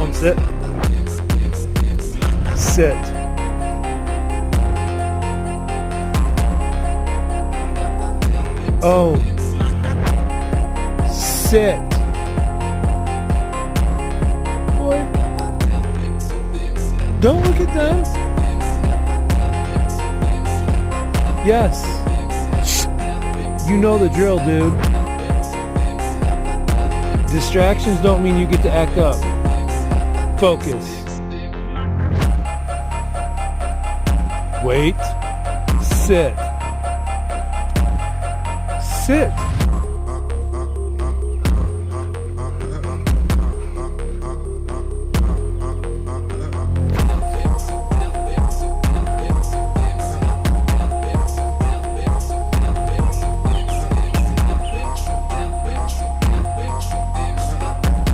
them sit. Sit. Oh. Sit. Boy. Don't look at them. Yes. You know the drill, dude. Distractions don't mean you get to act up. Focus. Wait. Sit. Sit.